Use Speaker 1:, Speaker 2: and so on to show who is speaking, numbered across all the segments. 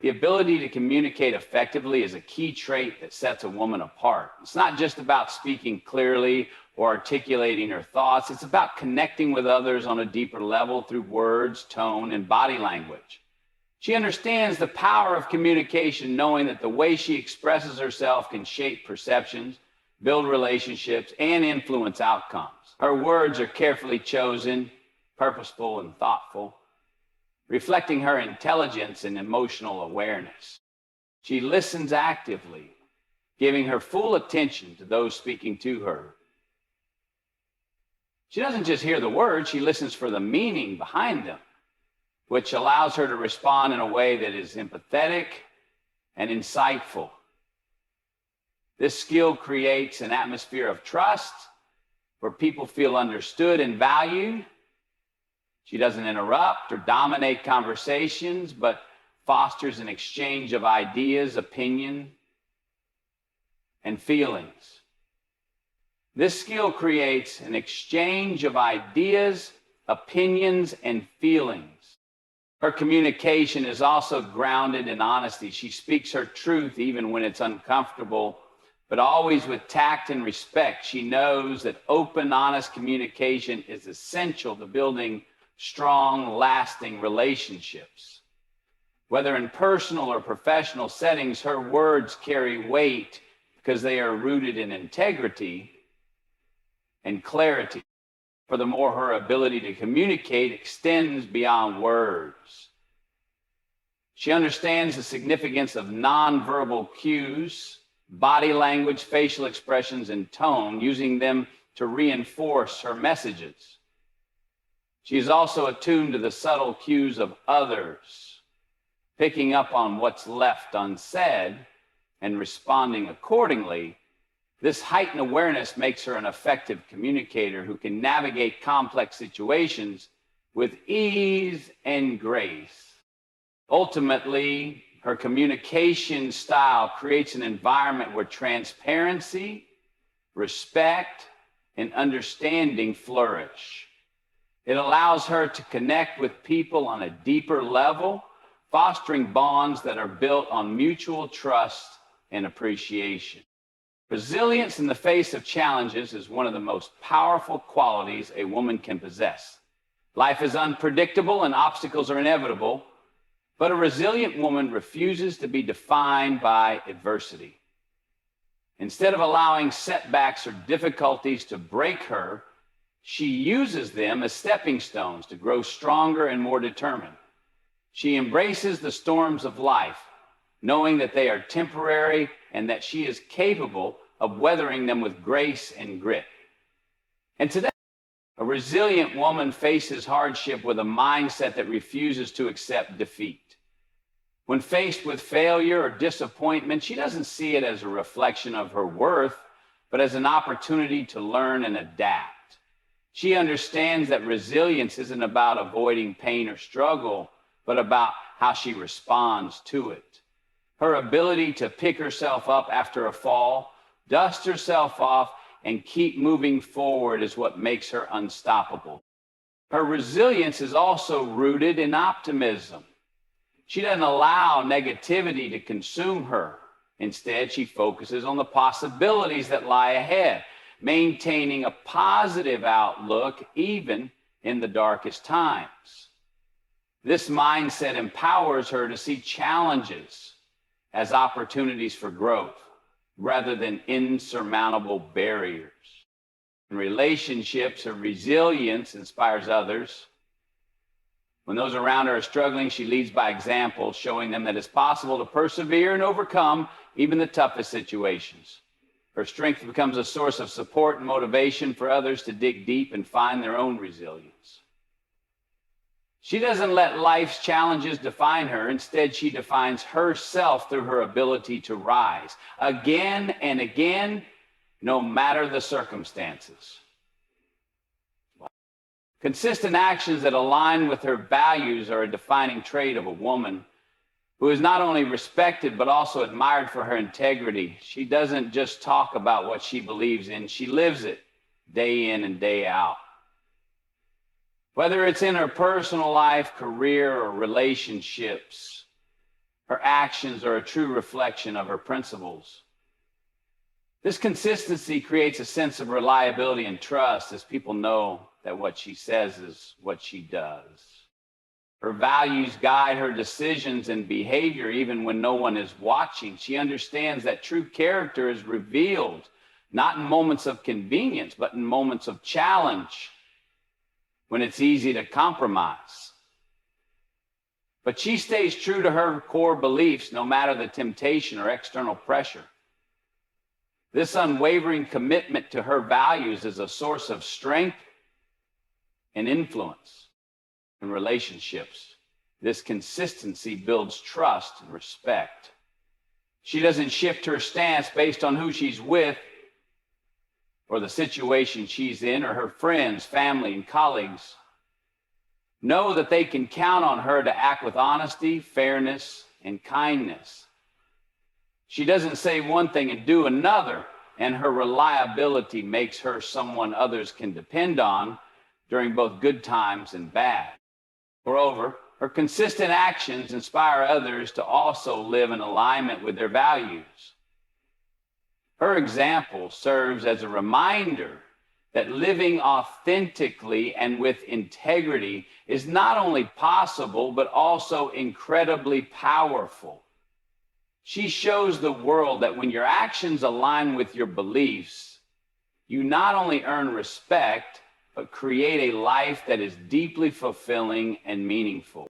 Speaker 1: The ability to communicate effectively is a key trait that sets a woman apart. It's not just about speaking clearly or articulating her thoughts. It's about connecting with others on a deeper level through words, tone, and body language. She understands the power of communication, knowing that the way she expresses herself can shape perceptions, build relationships, and influence outcomes. Her words are carefully chosen, purposeful, and thoughtful, reflecting her intelligence and emotional awareness. She listens actively, giving her full attention to those speaking to her. She doesn't just hear the words, she listens for the meaning behind them, which allows her to respond in a way that is empathetic and insightful. This skill creates an atmosphere of trust where people feel understood and valued. She doesn't interrupt or dominate conversations, but fosters an exchange of ideas, opinion, and feelings. This skill creates an exchange of ideas, opinions, and feelings. Her communication is also grounded in honesty. She speaks her truth even when it's uncomfortable, but always with tact and respect. She knows that open, honest communication is essential to building strong, lasting relationships. Whether in personal or professional settings, her words carry weight because they are rooted in integrity and clarity. Furthermore, her ability to communicate extends beyond words. She understands the significance of nonverbal cues, body language, facial expressions, and tone, using them to reinforce her messages. She is also attuned to the subtle cues of others, picking up on what's left unsaid and responding accordingly. This heightened awareness makes her an effective communicator who can navigate complex situations with ease and grace. Ultimately, her communication style creates an environment where transparency, respect, and understanding flourish. It allows her to connect with people on a deeper level, fostering bonds that are built on mutual trust and appreciation. Resilience in the face of challenges is one of the most powerful qualities a woman can possess. Life is unpredictable and obstacles are inevitable, but a resilient woman refuses to be defined by adversity. Instead of allowing setbacks or difficulties to break her, she uses them as stepping stones to grow stronger and more determined. She embraces the storms of life, knowing that they are temporary and that she is capable of weathering them with grace and grit. And today, a resilient woman faces hardship with a mindset that refuses to accept defeat. When faced with failure or disappointment, she doesn't see it as a reflection of her worth, but as an opportunity to learn and adapt. She understands that resilience isn't about avoiding pain or struggle, but about how she responds to it. Her ability to pick herself up after a fall, dust herself off, and keep moving forward is what makes her unstoppable. Her resilience is also rooted in optimism. She doesn't allow negativity to consume her. Instead, she focuses on the possibilities that lie ahead, maintaining a positive outlook even in the darkest times. This mindset empowers her to see challenges as opportunities for growth rather than insurmountable barriers. In relationships, her resilience inspires others. When those around her are struggling, she leads by example, showing them that it's possible to persevere and overcome even the toughest situations. Her strength becomes a source of support and motivation for others to dig deep and find their own resilience. She doesn't let life's challenges define her. Instead, she defines herself through her ability to rise again and again, no matter the circumstances. Consistent actions that align with her values are a defining trait of a woman who is not only respected but also admired for her integrity. She doesn't just talk about what she believes in, she lives it day in and day out. Whether it's in her personal life, career, or relationships, Her actions are a true reflection of her principles. This consistency creates a sense of reliability and trust, as people know that what she says is what she does. Her values guide her decisions and behavior even when no one is watching. She understands that true character is revealed not in moments of convenience, but in moments of challenge, when it's easy to compromise. But she stays true to her core beliefs no matter the temptation or external pressure. This unwavering commitment to her values is a source of strength and influence in relationships. This consistency builds trust and respect. She doesn't shift her stance based on who she's with or the situation she's in, or her friends, family, and colleagues. Know that they can count on her to act with honesty, fairness, and kindness. She doesn't say one thing and do another, and her reliability makes her someone others can depend on during both good times and bad. Moreover, her consistent actions inspire others to also live in alignment with their values. Her example serves as a reminder that living authentically and with integrity is not only possible, but also incredibly powerful. She shows the world that when your actions align with your beliefs, you not only earn respect, but create a life that is deeply fulfilling and meaningful.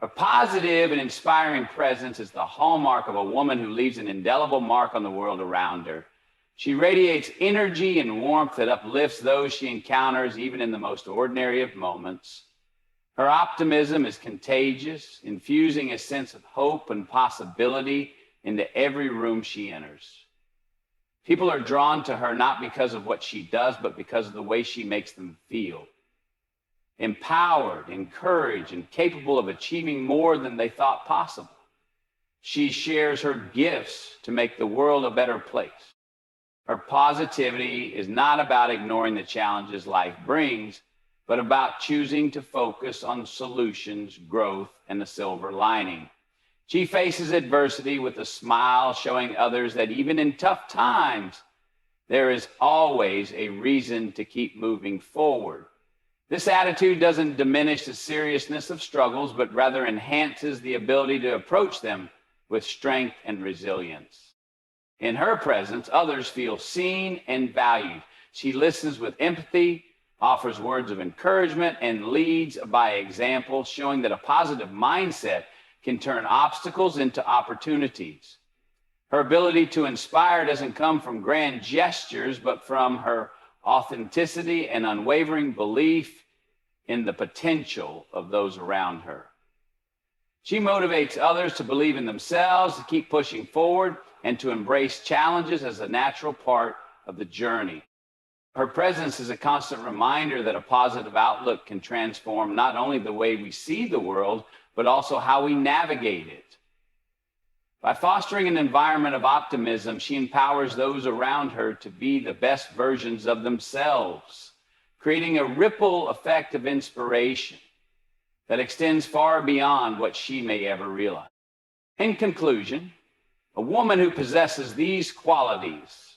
Speaker 1: A positive and inspiring presence is the hallmark of a woman who leaves an indelible mark on the world around her. She radiates energy and warmth that uplifts those she encounters, even in the most ordinary of moments. Her optimism is contagious, infusing a sense of hope and possibility into every room she enters. People are drawn to her not because of what she does, but because of the way she makes them feel. Empowered, encouraged, and capable of achieving more than they thought possible. She shares her gifts to make the world a better place. Her positivity is not about ignoring the challenges life brings, but about choosing to focus on solutions, growth, and the silver lining. She faces adversity with a smile, showing others that even in tough times, there is always a reason to keep moving forward. This attitude doesn't diminish the seriousness of struggles, but rather enhances the ability to approach them with strength and resilience. In her presence, others feel seen and valued. She listens with empathy, offers words of encouragement, and leads by example, showing that a positive mindset can turn obstacles into opportunities. Her ability to inspire doesn't come from grand gestures, but from her authenticity and unwavering belief in the potential of those around her. She motivates others to believe in themselves, to keep pushing forward, and to embrace challenges as a natural part of the journey. Her presence is a constant reminder that a positive outlook can transform not only the way we see the world, but also how we navigate it. By fostering an environment of optimism, she empowers those around her to be the best versions of themselves, creating a ripple effect of inspiration that extends far beyond what she may ever realize. In conclusion, a woman who possesses these qualities,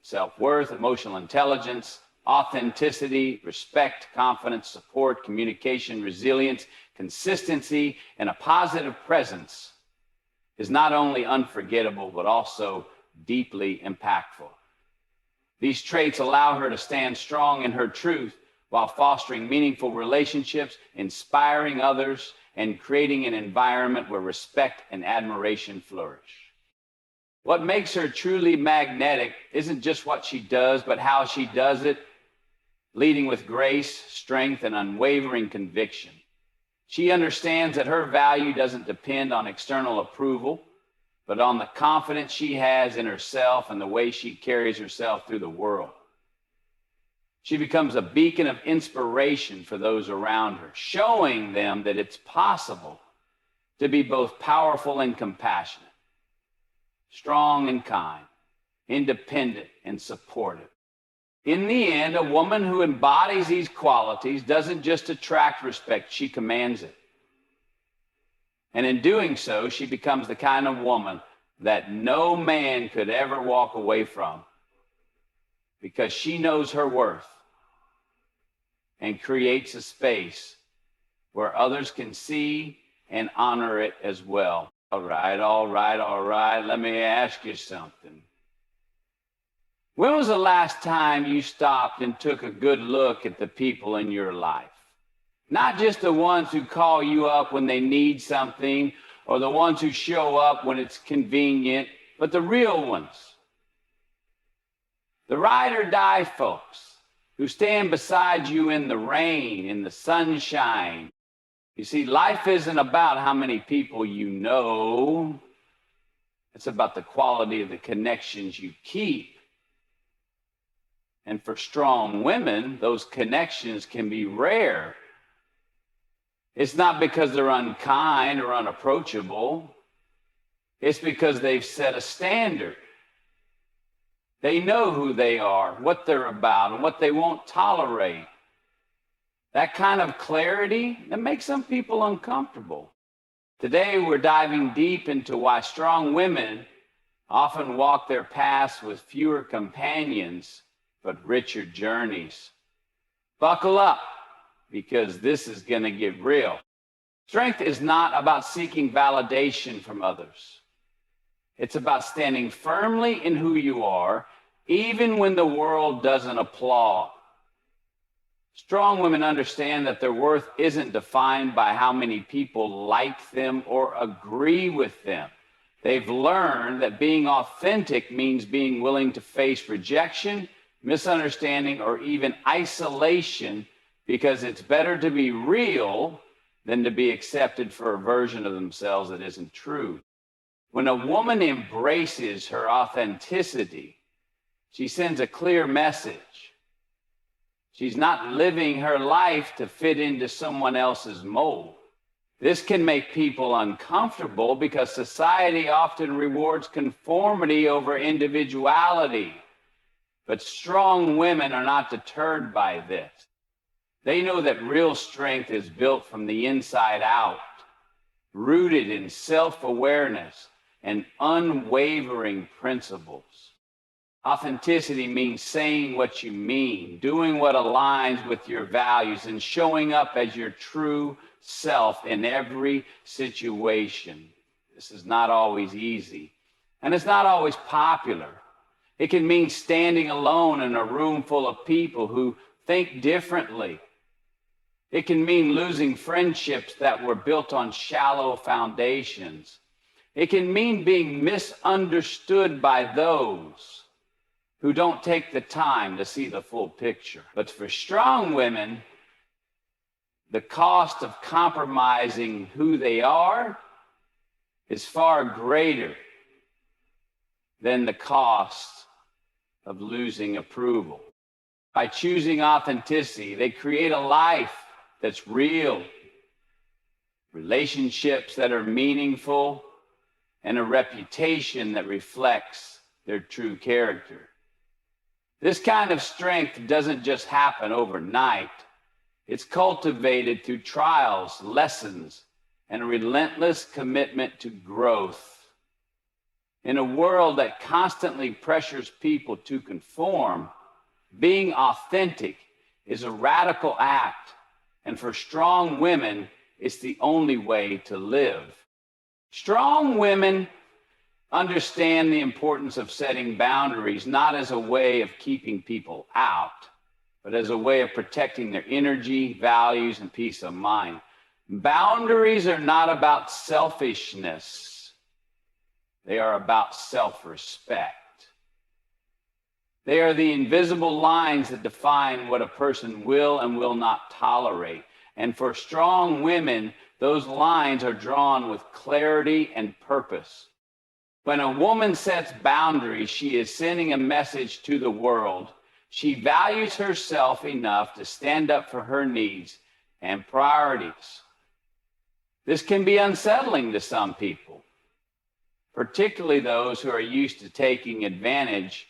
Speaker 1: self-worth, emotional intelligence, authenticity, respect, confidence, support, communication, resilience, consistency, and a positive presence, is not only unforgettable, but also deeply impactful. These traits allow her to stand strong in her truth while fostering meaningful relationships, inspiring others, and creating an environment where respect and admiration flourish. What makes her truly magnetic isn't just what she does, but how she does it, leading with grace, strength, and unwavering conviction. She understands that her value doesn't depend on external approval, but on the confidence she has in herself and the way she carries herself through the world. She becomes a beacon of inspiration for those around her, showing them that it's possible to be both powerful and compassionate, strong and kind, independent and supportive. In the end, a woman who embodies these qualities doesn't just attract respect, she commands it. And in doing so, she becomes the kind of woman that no man could ever walk away from, because she knows her worth and creates a space where others can see and honor it as well. All right. Let me ask you something. When was the last time you stopped and took a good look at the people in your life? Not just the ones who call you up when they need something, or the ones who show up when it's convenient, but the real ones. The ride or die folks who stand beside you in the rain, in the sunshine. You see, life isn't about how many people you know. It's about the quality of the connections you keep. And for strong women, those connections can be rare. It's not because they're unkind or unapproachable. It's because they've set a standard. They know who they are, what they're about, and what they won't tolerate. That kind of clarity, that makes some people uncomfortable. Today, we're diving deep into why strong women often walk their paths with fewer companions, but richer journeys. Buckle up, because this is going to get real. Strength is not about seeking validation from others. It's about standing firmly in who you are, even when the world doesn't applaud. Strong women understand that their worth isn't defined by how many people like them or agree with them. They've learned that being authentic means being willing to face rejection, misunderstanding, or even isolation, because it's better to be real than to be accepted for a version of themselves that isn't true. When a woman embraces her authenticity, she sends a clear message. She's not living her life to fit into someone else's mold. This can make people uncomfortable because society often rewards conformity over individuality. But strong women are not deterred by this. They know that real strength is built from the inside out, rooted in self-awareness and unwavering principles. Authenticity means saying what you mean, doing what aligns with your values, and showing up as your true self in every situation. This is not always easy, and it's not always popular. It can mean standing alone in a room full of people who think differently. It can mean losing friendships that were built on shallow foundations. It can mean being misunderstood by those who don't take the time to see the full picture. But for strong women, the cost of compromising who they are is far greater than the cost of losing approval. By choosing authenticity, they create a life that's real, relationships that are meaningful, and a reputation that reflects their true character. This kind of strength doesn't just happen overnight. It's cultivated through trials, lessons, and a relentless commitment to growth. In a world that constantly pressures people to conform, being authentic is a radical act, and for strong women, it's the only way to live. Strong women understand the importance of setting boundaries, not as a way of keeping people out, but as a way of protecting their energy, values, and peace of mind. Boundaries are not about selfishness. They are about self-respect. They are the invisible lines that define what a person will and will not tolerate. And for strong women, those lines are drawn with clarity and purpose. When a woman sets boundaries, she is sending a message to the world. She values herself enough to stand up for her needs and priorities. This can be unsettling to some people, particularly those who are used to taking advantage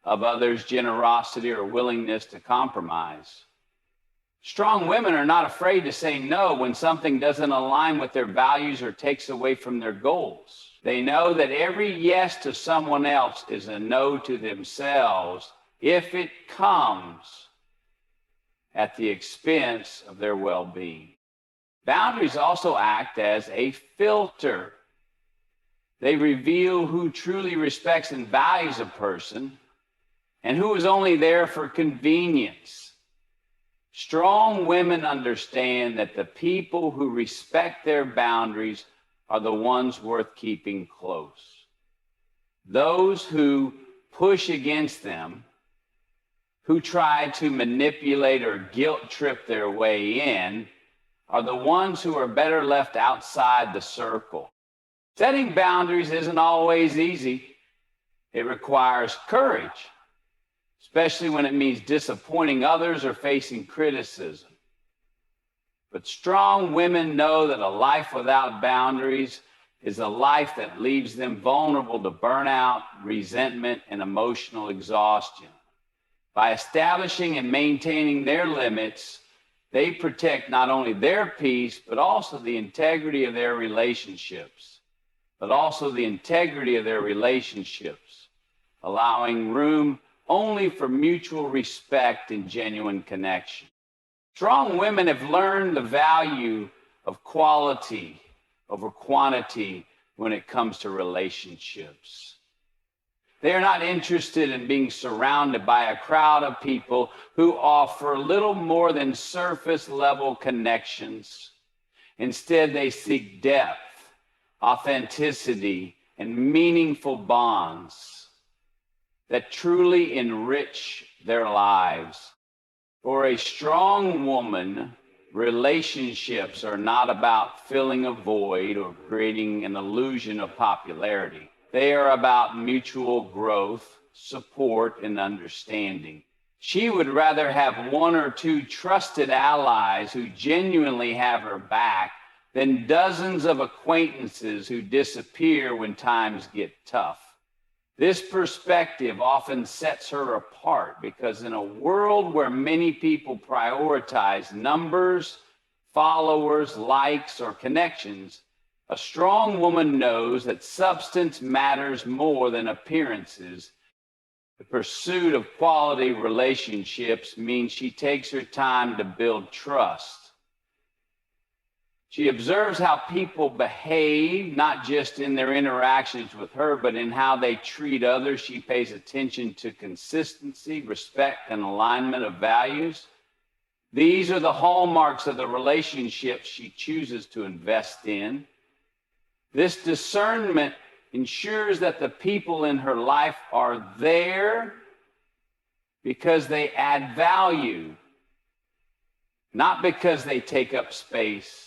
Speaker 1: of others' generosity or willingness to compromise. Strong women are not afraid to say no when something doesn't align with their values or takes away from their goals. They know that every yes to someone else is a no to themselves if it comes at the expense of their well-being. Boundaries also act as a filter. They reveal who truly respects and values a person and who is only there for convenience. Strong women understand that the people who respect their boundaries are the ones worth keeping close. Those who push against them, who try to manipulate or guilt trip their way in, are the ones who are better left outside the circle. Setting boundaries isn't always easy. It requires courage, especially when it means disappointing others or facing criticism. But strong women know that a life without boundaries is a life that leaves them vulnerable to burnout, resentment, and emotional exhaustion. By establishing and maintaining their limits, they protect not only their peace, but also the integrity of their relationships. Allowing room only for mutual respect and genuine connection. Strong women have learned the value of quality over quantity when it comes to relationships. They are not interested in being surrounded by a crowd of people who offer little more than surface level connections. Instead, they seek depth, authenticity, and meaningful bonds that truly enrich their lives. For a strong woman, relationships are not about filling a void or creating an illusion of popularity. They are about mutual growth, support, and understanding. She would rather have one or two trusted allies who genuinely have her back than dozens of acquaintances who disappear when times get tough. This perspective often sets her apart because in a world where many people prioritize numbers, followers, likes, or connections, a strong woman knows that substance matters more than appearances. The pursuit of quality relationships means she takes her time to build trust. She observes how people behave, not just in their interactions with her, but in how they treat others. She pays attention to consistency, respect, and alignment of values. These are the hallmarks of the relationships she chooses to invest in. This discernment ensures that the people in her life are there because they add value, not because they take up space.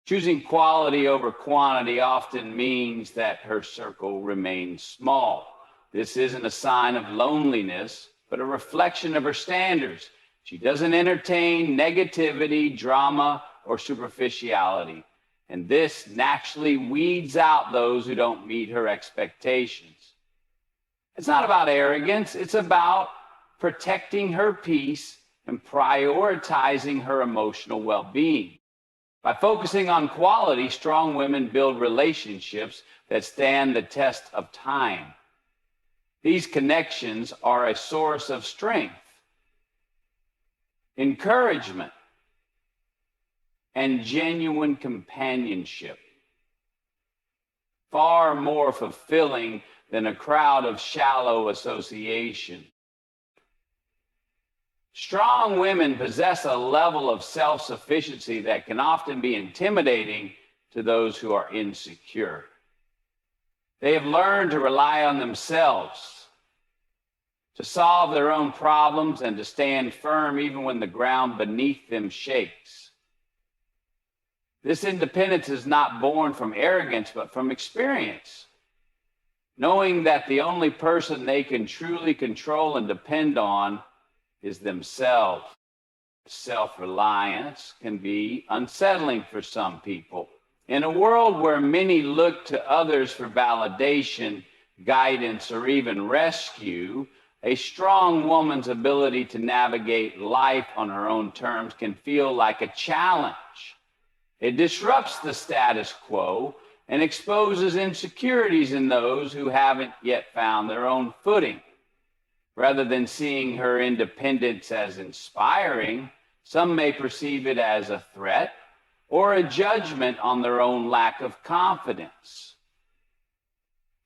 Speaker 1: Choosing quality over quantity often means that her circle remains small. This isn't a sign of loneliness, but a reflection of her standards. She doesn't entertain negativity, drama, or superficiality. And this naturally weeds out those who don't meet her expectations. It's not about arrogance. It's about protecting her peace and prioritizing her emotional well-being. By focusing on quality, strong women build relationships that stand the test of time. These connections are a source of strength, encouragement, and genuine companionship, far more fulfilling than a crowd of shallow association. Strong women possess a level of self-sufficiency that can often be intimidating to those who are insecure. They have learned to rely on themselves, to solve their own problems, and to stand firm even when the ground beneath them shakes. This independence is not born from arrogance, but from experience, knowing that the only person they can truly control and depend on is themselves. Self-reliance can be unsettling for some people. In a world where many look to others for validation, guidance, or even rescue, A strong woman's ability to navigate life on her own terms can feel like a challenge. It disrupts the status quo and exposes insecurities in those who haven't yet found their own footing. Rather than seeing her independence as inspiring, some may perceive it as a threat or a judgment on their own lack of confidence.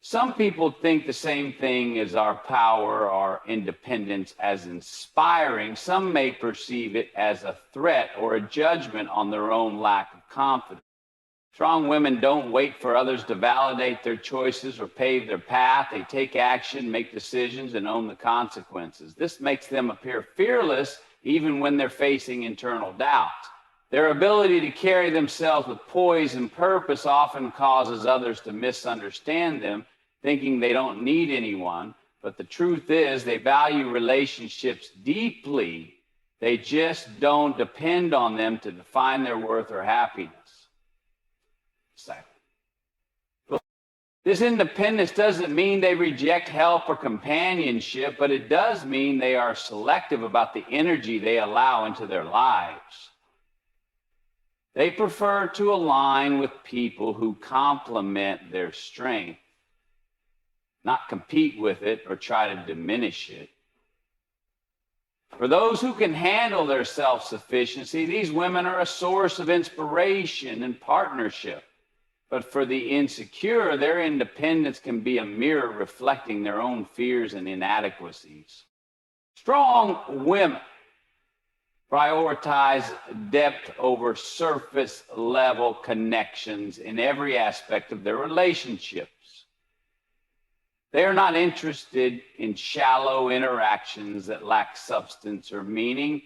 Speaker 1: Some people think the same thing as our power or independence as inspiring. Some may perceive it as a threat or a judgment on their own lack of confidence. Strong women don't wait for others to validate their choices or pave their path. They take action, make decisions, and own the consequences. This makes them appear fearless even when they're facing internal doubt. Their ability to carry themselves with poise and purpose often causes others to misunderstand them, thinking they don't need anyone. But the truth is, they value relationships deeply. They just don't depend on them to define their worth or happiness. This independence doesn't mean they reject help or companionship, but it does mean they are selective about the energy they allow into their lives. They prefer to align with people who complement their strength, not compete with it or try to diminish it. For those who can handle their self-sufficiency, these women are a source of inspiration and partnership. But for the insecure, their independence can be a mirror reflecting their own fears and inadequacies. Strong women prioritize depth over surface level connections in every aspect of their relationships. They are not interested in shallow interactions that lack substance or meaning.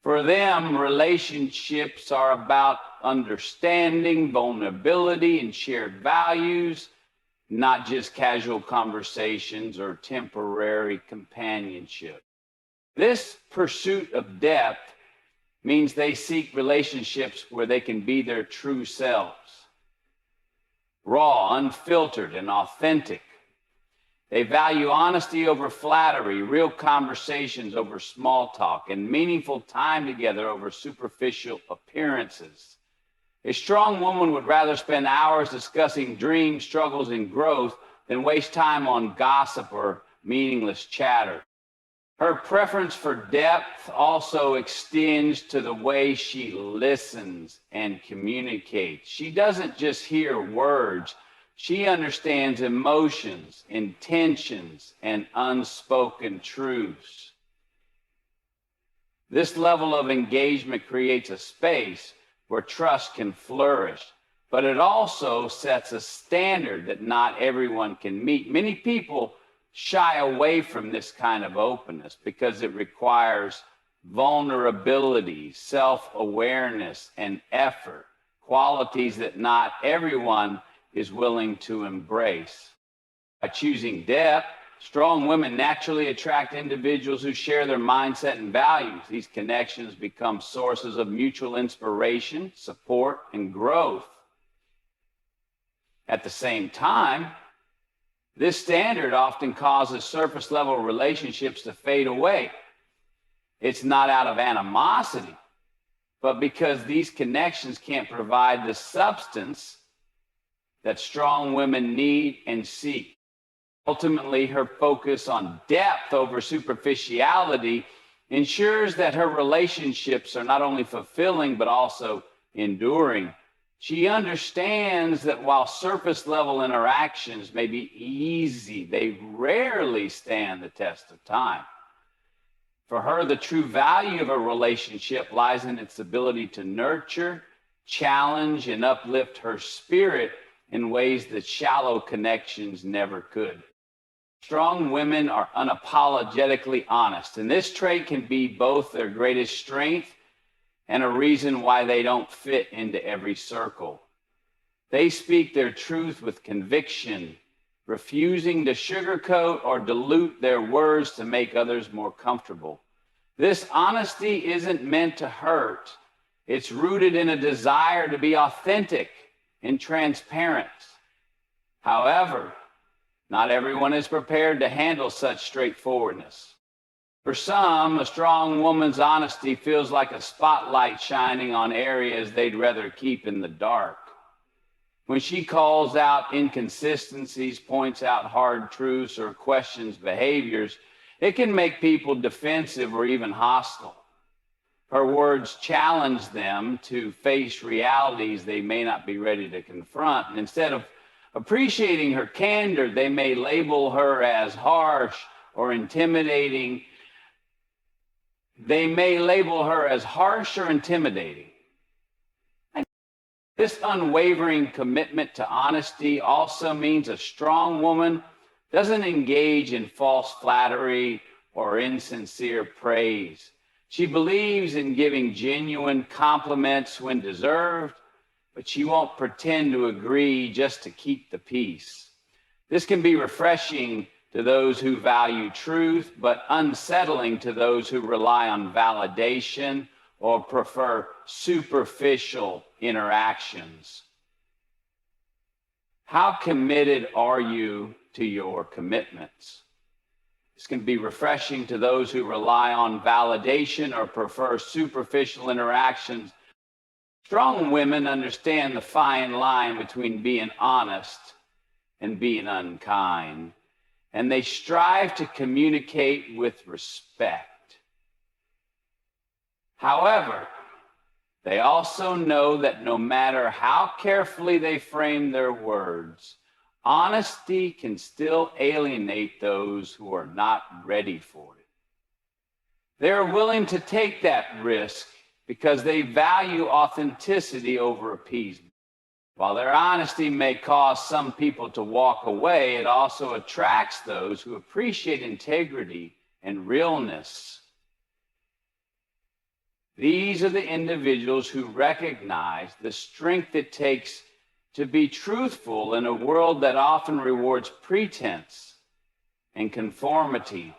Speaker 1: For them, relationships are about understanding, vulnerability, and shared values, not just casual conversations or temporary companionship. This pursuit of depth means they seek relationships where they can be their true selves, raw, unfiltered, and authentic. They value honesty over flattery, real conversations over small talk, and meaningful time together over superficial appearances. A strong woman would rather spend hours discussing dreams, struggles, and growth than waste time on gossip or meaningless chatter. Her preference for depth also extends to the way she listens and communicates. She doesn't just hear words. She understands emotions, intentions, and unspoken truths. This level of engagement creates a space where trust can flourish, but it also sets a standard that not everyone can meet. Many people shy away from this kind of openness because it requires vulnerability, self-awareness, and effort, qualities that not everyone is willing to embrace. By choosing depth, strong women naturally attract individuals who share their mindset and values. These connections become sources of mutual inspiration, support, and growth. At the same time, this standard often causes surface-level relationships to fade away. It's not out of animosity, but because these connections can't provide the substance that strong women need and seek. Ultimately, her focus on depth over superficiality ensures that her relationships are not only fulfilling, but also enduring. She understands that while surface-level interactions may be easy, they rarely stand the test of time. For her, the true value of a relationship lies in its ability to nurture, challenge, and uplift her spirit in ways that shallow connections never could. Strong women are unapologetically honest, and this trait can be both their greatest strength and a reason why they don't fit into every circle. They speak their truth with conviction, refusing to sugarcoat or dilute their words to make others more comfortable. This honesty isn't meant to hurt. It's rooted in a desire to be authentic and transparent. However, Not everyone is prepared to handle such straightforwardness. For some, a strong woman's honesty feels like a spotlight shining on areas they'd rather keep in the dark. When she calls out inconsistencies, points out hard truths, or questions behaviors, it can make people defensive or even hostile. Her words challenge them to face realities they may not be ready to confront. And instead of appreciating her candor, they may label her as harsh or intimidating. This unwavering commitment to honesty also means a strong woman doesn't engage in false flattery or insincere praise. She believes in giving genuine compliments when deserved, but she won't pretend to agree just to keep the peace. This can be refreshing to those who value truth, but unsettling to those who rely on validation or prefer superficial interactions. How committed are you to your commitments? This can be refreshing to those who rely on validation or prefer superficial interactions. Strong women understand the fine line between being honest and being unkind, and they strive to communicate with respect. However, they also know that no matter how carefully they frame their words, honesty can still alienate those who are not ready for it. They are willing to take that risk because they value authenticity over appeasement. While their honesty may cause some people to walk away, it also attracts those who appreciate integrity and realness. These are the individuals who recognize the strength it takes to be truthful in a world that often rewards pretense and conformity